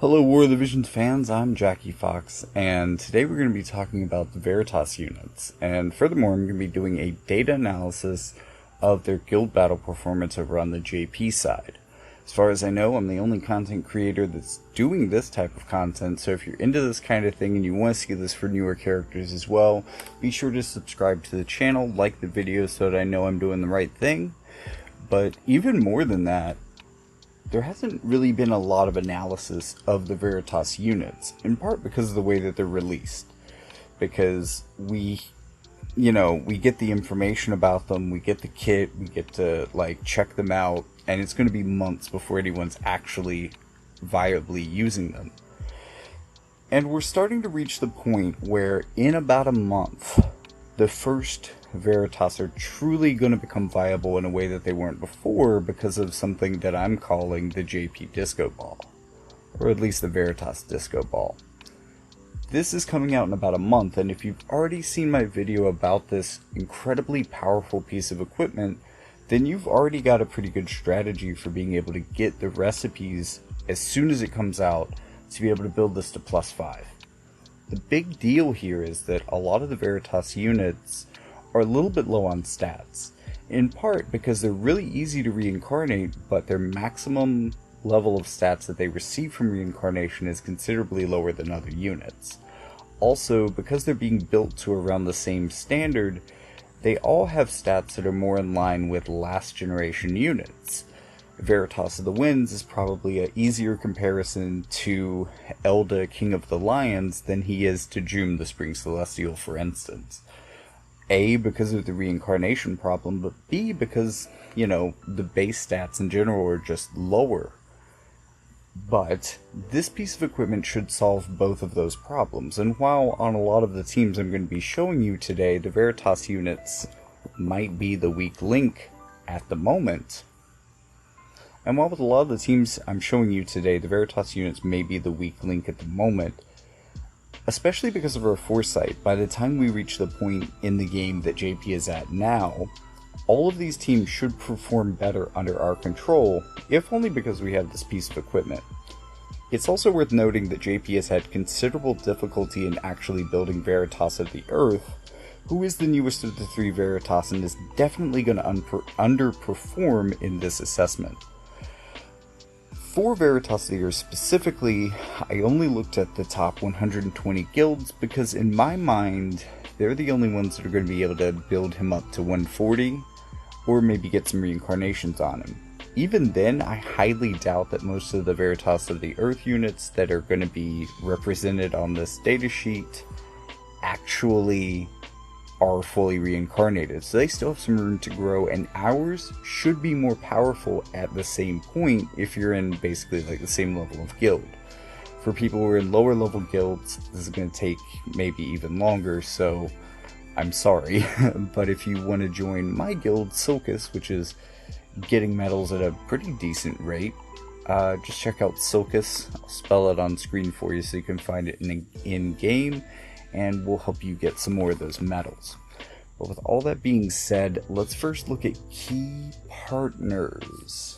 Hello War of the Visions fans, I'm Jackie Fox, and today we're going to be talking about the Veritas units, and furthermore I'm going to be doing a data analysis of their guild battle performance over on the JP side. As far as I know, I'm the only content creator that's doing this type of content, so if you're into this kind of thing and you want to see this for newer characters as well, be sure to subscribe to the channel, like the video so that I know I'm doing the right thing. But even more than that, there hasn't really been a lot of analysis of the Veritas units, in part because of the way that they're released. Because we get the information about them, we get the kit, we get to check them out, and it's going to be months before anyone's actually viably using them. And we're starting to reach the point where in about a month, the first Veritas are truly going to become viable in a way that they weren't before because of something that I'm calling the JP Disco Ball, or at least the Veritas Disco Ball. This is coming out in about a month, and if you've already seen my video about this incredibly powerful piece of equipment, then you've already got a pretty good strategy for being able to get the recipes as soon as it comes out to be able to build this to +5. The big deal here is that a lot of the Veritas units are a little bit low on stats, in part because they're really easy to reincarnate, but their maximum level of stats that they receive from reincarnation is considerably lower than other units. Also, because they're being built to around the same standard, they all have stats that are more in line with last generation units. Veritas of the Winds is probably an easier comparison to Elda, King of the Lions, than he is to Jum the Spring Celestial, for instance. A, because of the reincarnation problem, but B, because, the base stats in general are just lower. But this piece of equipment should solve both of those problems, and while on a lot of the teams I'm going to be showing you today, the Veritas units might be the weak link at the moment, and while with a lot of the teams I'm showing you today, the Veritas units may be the weak link at the moment, especially because of our foresight, by the time we reach the point in the game that JP is at now, all of these teams should perform better under our control, if only because we have this piece of equipment. It's also worth noting that JP has had considerable difficulty in actually building Veritas of the Earth, who is the newest of the three Veritas and is definitely going to underperform in this assessment. For Veritas of the Earth specifically, I only looked at the top 120 guilds because in my mind, they're the only ones that are going to be able to build him up to 140, or maybe get some reincarnations on him. Even then, I highly doubt that most of the Veritas of the Earth units that are going to be represented on this datasheet actually are fully reincarnated, so they still have some room to grow, and ours should be more powerful at the same point if you're in basically the same level of guild. For people who are in lower level guilds, this is going to take maybe even longer, so I'm sorry, but if you want to join my guild, Silkus, which is getting medals at a pretty decent rate, just check out Silkus. I'll spell it on screen for you so you can find it in game, and we'll help you get some more of those medals. But with all that being said, let's first look at key partners.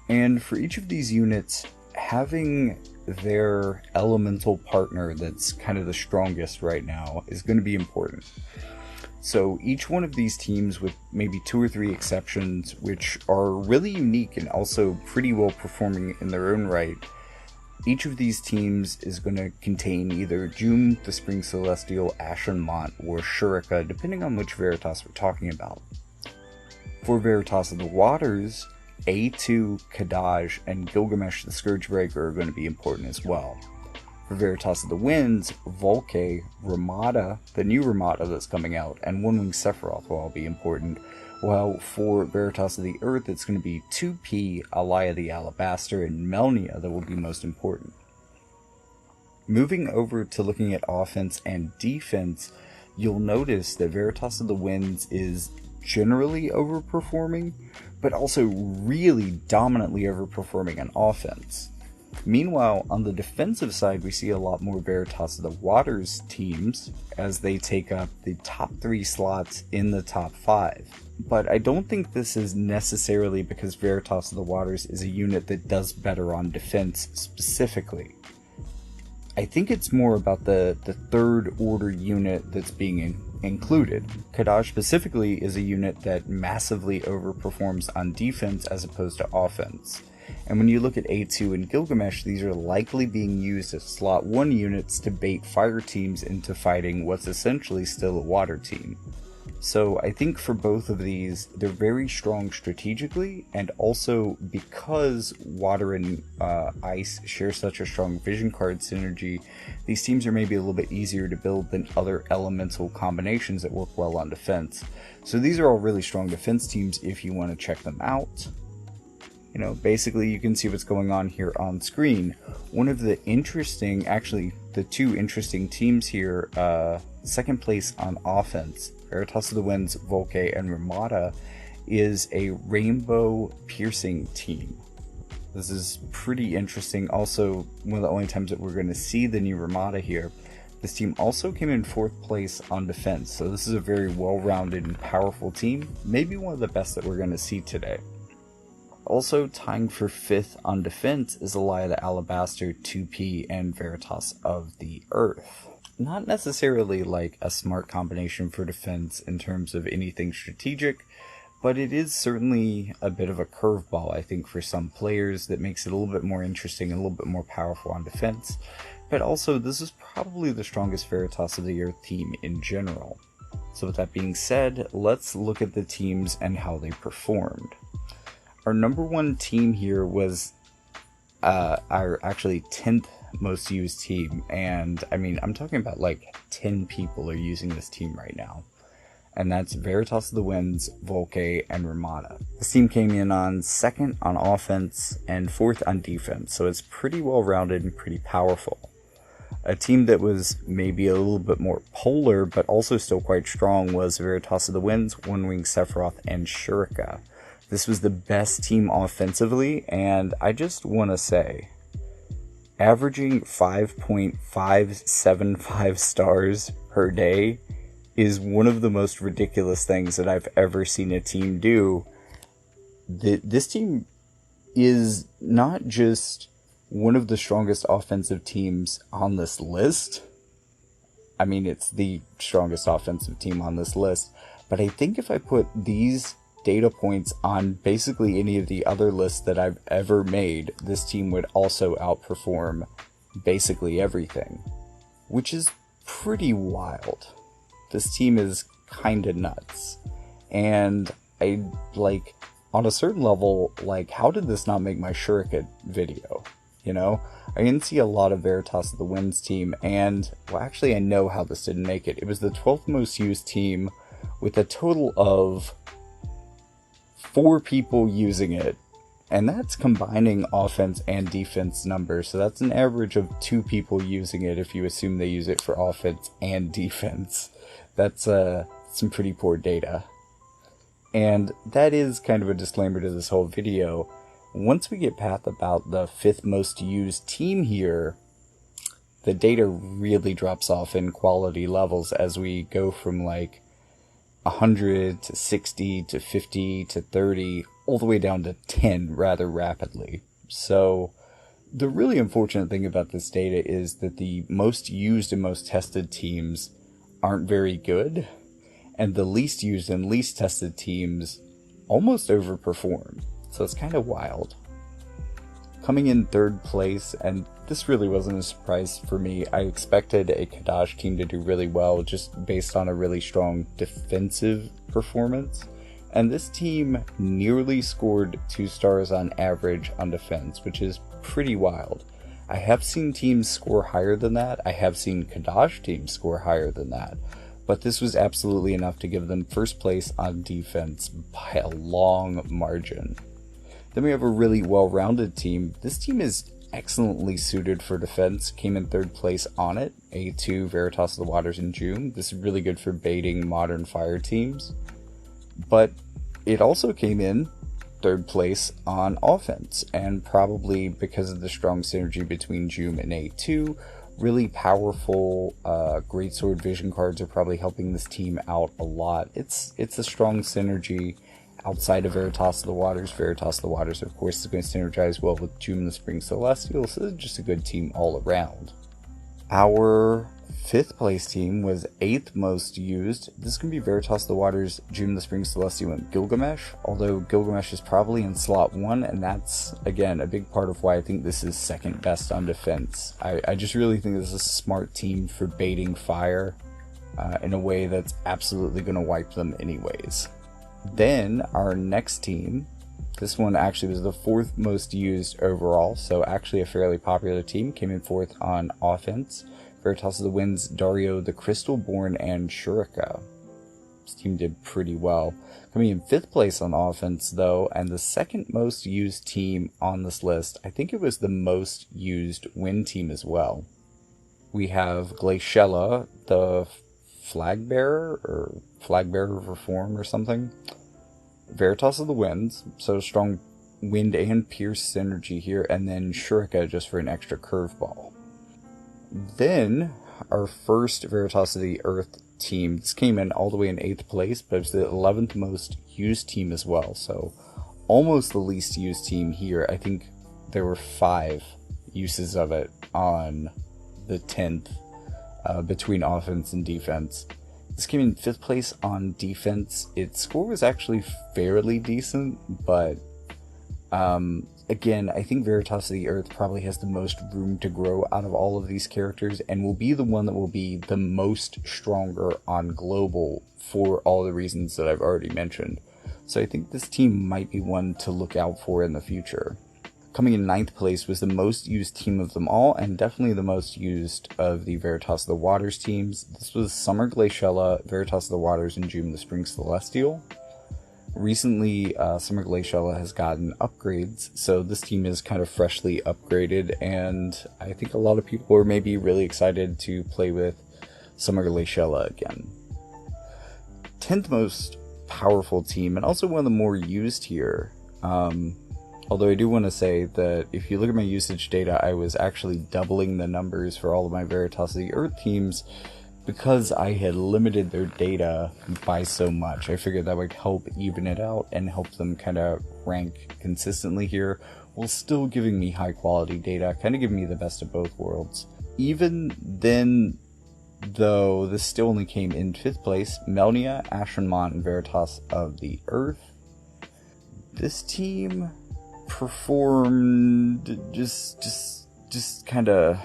And for each of these units, having their elemental partner that's kind of the strongest right now is going to be important. So each one of these teams, with maybe 2 or 3 exceptions, which are really unique and also pretty well performing in their own right, each of these teams is going to contain either Jum, the Spring Celestial, Ashenmont, or Shurika, depending on which Veritas we're talking about. For Veritas of the Waters, A2, Kadaj, and Gilgamesh the Scourgebreaker are going to be important as well. For Veritas of the Winds, Volke, Ramada, the new Ramada that's coming out, and One Wing Sephiroth will all be important, while for Veritas of the Earth it's going to be 2P, Alaya the Alabaster, and Melnia that will be most important. Moving over to looking at offense and defense, you'll notice that Veritas of the Winds is generally overperforming, but also really dominantly overperforming on offense. Meanwhile, on the defensive side, we see a lot more Veritas of the Waters teams as they take up the top 3 slots in the top 5. But I don't think this is necessarily because Veritas of the Waters is a unit that does better on defense specifically. I think it's more about the third order unit that's being included. Kadash specifically is a unit that massively overperforms on defense as opposed to offense. And when you look at A2 and Gilgamesh, these are likely being used as slot 1 units to bait fire teams into fighting what's essentially still a water team. So I think for both of these, they're very strong strategically, and also because water and ice share such a strong vision card synergy, these teams are maybe a little bit easier to build than other elemental combinations that work well on defense. So these are all really strong defense teams if you want to check them out. You know, basically you can see what's going on here on screen. One of the interesting, actually the 2 interesting teams here, second place on offense, Veritas of the Winds, Volke, and Ramada, is a rainbow piercing team. This is pretty interesting. Also, one of the only times that we're going to see the new Ramada here. This team also came in 4th place on defense, so this is a very well-rounded and powerful team, maybe one of the best that we're going to see today. Also tying for 5th on defense is Elia the Alabaster, 2P, and Veritas of the Earth. Not necessarily like a smart combination for defense in terms of anything strategic, but it is certainly a bit of a curveball, I think, for some players that makes it a little bit more interesting and a little bit more powerful on defense. But also, this is probably the strongest Veritas of the Earth team in general. So with that being said, let's look at the teams and how they performed. Our number 1 team here was our actually 10th most used team, and I mean, I'm talking about like 10 people are using this team right now, and that's Veritas of the Winds, Volke, and Ramada. This team came in on 2nd on offense and 4th on defense, so it's pretty well rounded and pretty powerful. A team that was maybe a little bit more polar but also still quite strong was Veritas of the Winds, One Wing Sephiroth, and Shurika. This was the best team offensively, and I just want to say, averaging 5.575 stars per day is one of the most ridiculous things that I've ever seen a team do. This team is not just one of the strongest offensive teams on this list. I mean, it's the strongest offensive team on this list, but I think if I put these data points on basically any of the other lists that I've ever made, this team would also outperform basically everything, which is pretty wild. This team is kinda nuts, and I, like, on a certain level, like, how did this not make my Shuriken video? You know, I didn't see a lot of Veritas of the Winds team, and, well, actually I know how this didn't make it. It was the 12th most used team with a total of 4 people using it, and that's combining offense and defense numbers, so that's an average of 2 people using it if you assume they use it for offense and defense. That's some pretty poor data. And that is kind of a disclaimer to this whole video. Once we get past about the 5th most used team here, the data really drops off in quality levels as we go from like 100 to 60 to 50 to 30, all the way down to 10 rather rapidly. So the really unfortunate thing about this data is that the most used and most tested teams aren't very good, and the least used and least tested teams almost overperform. So it's kind of wild. Coming in 3rd place, and this really wasn't a surprise for me, I expected a Kadash team to do really well just based on a really strong defensive performance. And this team nearly scored 2 stars on average on defense, which is pretty wild. I have seen teams score higher than that. I have seen Kadash teams score higher than that. But this was absolutely enough to give them 1st place on defense by a long margin. Then we have a really well-rounded team. This team is excellently suited for defense, came in 3rd place on it, A2 Veritas of the Waters in June. This is really good for baiting modern fire teams. But it also came in third place on offense, and probably because of the strong synergy between Joom and A2, really powerful greatsword vision cards are probably helping this team out a lot. It's a strong synergy outside of Veritas of the Waters. Veritas of the Waters, of course, is going to synergize well with Joom the Spring Celestial, so it's just a good team all around. Our 5th place team was 8th most used. This is going to be Veritas of the Waters, Joom the Spring Celestial, and Gilgamesh, although Gilgamesh is probably in slot 1, and that's, again, a big part of why I think this is second best on defense. I just really think this is a smart team for baiting fire in a way that's absolutely going to wipe them anyways. Then, our next team, this one actually was the 4th most used overall, so actually a fairly popular team, came in 4th on offense. Veritas of the Winds, Dario the Crystalborn, and Shurika. This team did pretty well. Coming in 5th place on offense, though, and the 2nd most used team on this list, I think it was the most used win team as well. We have Glaciella, the Flag Bearer of Reform or something. Veritas of the Winds, so strong wind and pierce synergy here, and then Shurika just for an extra curveball. Then, our first Veritas of the Earth team, this came in all the way in 8th place, but it was the 11th most used team as well, so almost the least used team here. I think there were 5 uses of it on the 10th between offense and defense. This came in 5th place on defense. Its score was actually fairly decent, but again, I think Veritas of the Earth probably has the most room to grow out of all of these characters, and will be the one that will be the most stronger on global for all the reasons that I've already mentioned. So I think this team might be one to look out for in the future. Coming in 9th place was the most used team of them all, and definitely the most used of the Veritas of the Waters teams. This was Summer Glaciella, Veritas of the Waters, and Joom the Spring Celestial. Recently, Summer Glaciella has gotten upgrades, so this team is kind of freshly upgraded, and I think a lot of people are maybe really excited to play with Summer Glaciella again. 10th most powerful team, and also one of the more used here. Although I do want to say that if you look at my usage data, I was actually doubling the numbers for all of my Veritas of the Earth teams because I had limited their data by so much. I figured that would help even it out and help them kind of rank consistently here, while still giving me high quality data, kind of giving me the best of both worlds. Even then, though, this still only came in 5th place, Melnia, Ashenmont, and Veritas of the Earth. This team performed just kind of,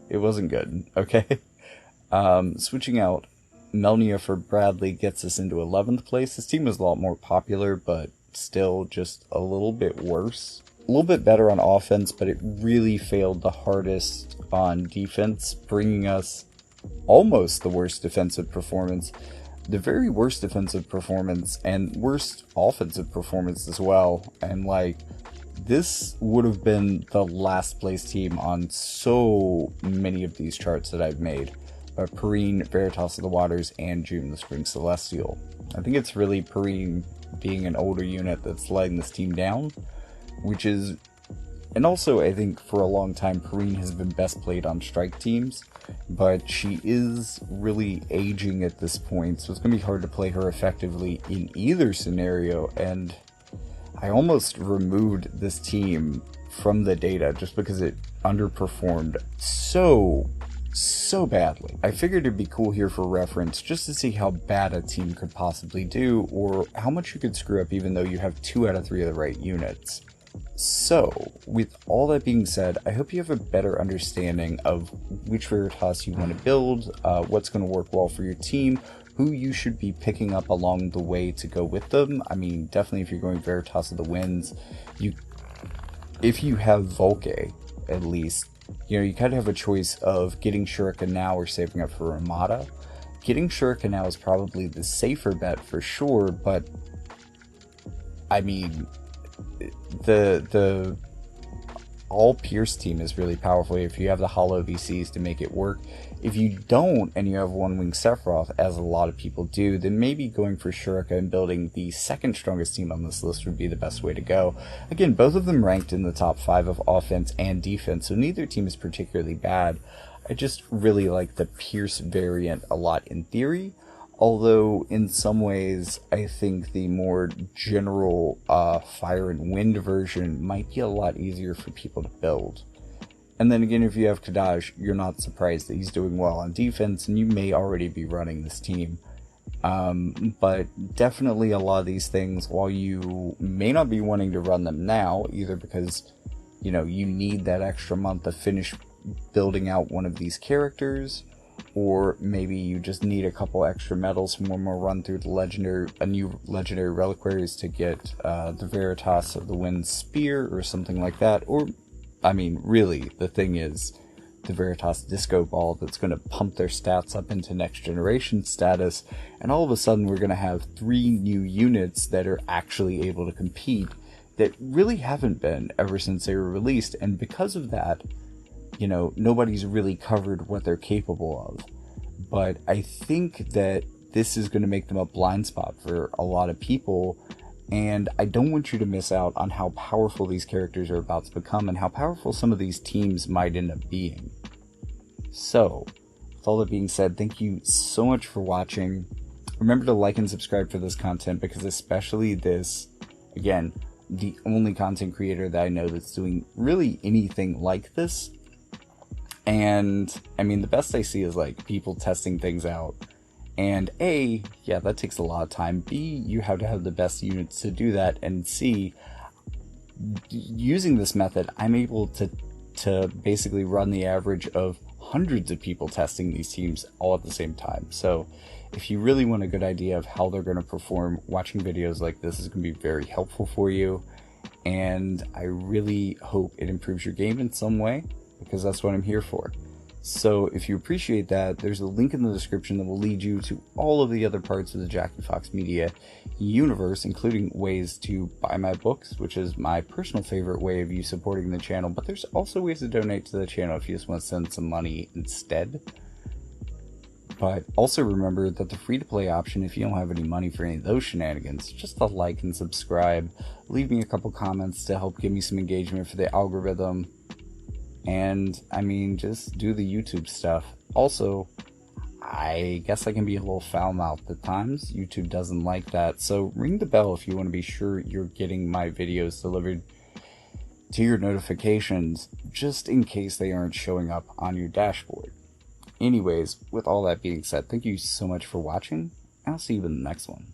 it wasn't good, okay? Switching out Melnia for Bradley gets us into 11th place. This team was a lot more popular, but still just a little bit worse. A little bit better on offense, but it really failed the hardest on defense, bringing us almost the worst defensive performance. The very worst defensive performance and worst offensive performance as well. And like, this would have been the last place team on so many of these charts that I've made. Perrine, Veritas of the Waters, and Joom the Spring Celestial. I think it's really Perrine being an older unit that's letting this team down, which is, and also I think for a long time Perrine has been best played on strike teams, but she is really aging at this point, so it's going to be hard to play her effectively in either scenario, and I almost removed this team from the data just because it underperformed so badly. I figured it'd be cool here for reference just to see how bad a team could possibly do, or how much you could screw up even though you have 2 out of 3 of the right units. So, with all that being said, I hope you have a better understanding of which Veritas you want to build, what's going to work well for your team, who you should be picking up along the way to go with them. I mean, definitely if you're going Veritas of the Winds, if you have Volke, at least, you know, you kind of have a choice of getting Shurika now or saving up for Ramada. Getting Shurika now is probably the safer bet for sure, but I mean, the all Pierce team is really powerful if you have the hollow VCs to make it work. If you don't, and you have one wing Sephiroth, as a lot of people do, then maybe going for Shurika and building the second strongest team on this list would be the best way to go. Again, both of them ranked in the top 5 of offense and defense, so neither team is particularly bad. I just really like the Pierce variant a lot in theory, although in some ways I think the more general Fire and Wind version might be a lot easier for people to build. And then again, if you have Kadaj, you're not surprised that he's doing well on defense, and you may already be running this team. But definitely a lot of these things, while you may not be wanting to run them now, either because, you know, you need that extra month to finish building out one of these characters, or maybe you just need a couple extra medals from one more run through the new legendary reliquaries to get the Veritas of the Wind Spear or something like that, or I mean, really, the thing is the Veritas Disco Ball that's going to pump their stats up into next generation status, and all of a sudden we're going to have 3 new units that are actually able to compete that really haven't been ever since they were released, and because of that, you know, nobody's really covered what they're capable of. But I think that this is going to make them a blind spot for a lot of people, and I don't want you to miss out on how powerful these characters are about to become and how powerful some of these teams might end up being. So, with all that being said, thank you so much for watching. Remember to like and subscribe for this content, because especially this, again, the only content creator that I know that's doing really anything like this. And, I mean, the best I see is, like, people testing things out. And A, yeah, that takes a lot of time. B, you have to have the best units to do that. And C, using this method, I'm able to basically run the average of hundreds of people testing these teams all at the same time. So if you really want a good idea of how they're going to perform, watching videos like this is going to be very helpful for you. And I really hope it improves your game in some way, because that's what I'm here for. So if you appreciate that, there's a link in the description that will lead you to all of the other parts of the Jackie Fox Media universe, including ways to buy my books, which is my personal favorite way of you supporting the channel, but there's also ways to donate to the channel if you just want to send some money instead. But also remember that the free-to-play option, if you don't have any money for any of those shenanigans, just a like and subscribe, leave me a couple comments to help give me some engagement for the algorithm. And, I mean, just do the YouTube stuff. Also, I guess I can be a little foul-mouthed at times. YouTube doesn't like that. So ring the bell if you want to be sure you're getting my videos delivered to your notifications, just in case they aren't showing up on your dashboard. Anyways, with all that being said, thank you so much for watching, and I'll see you in the next one.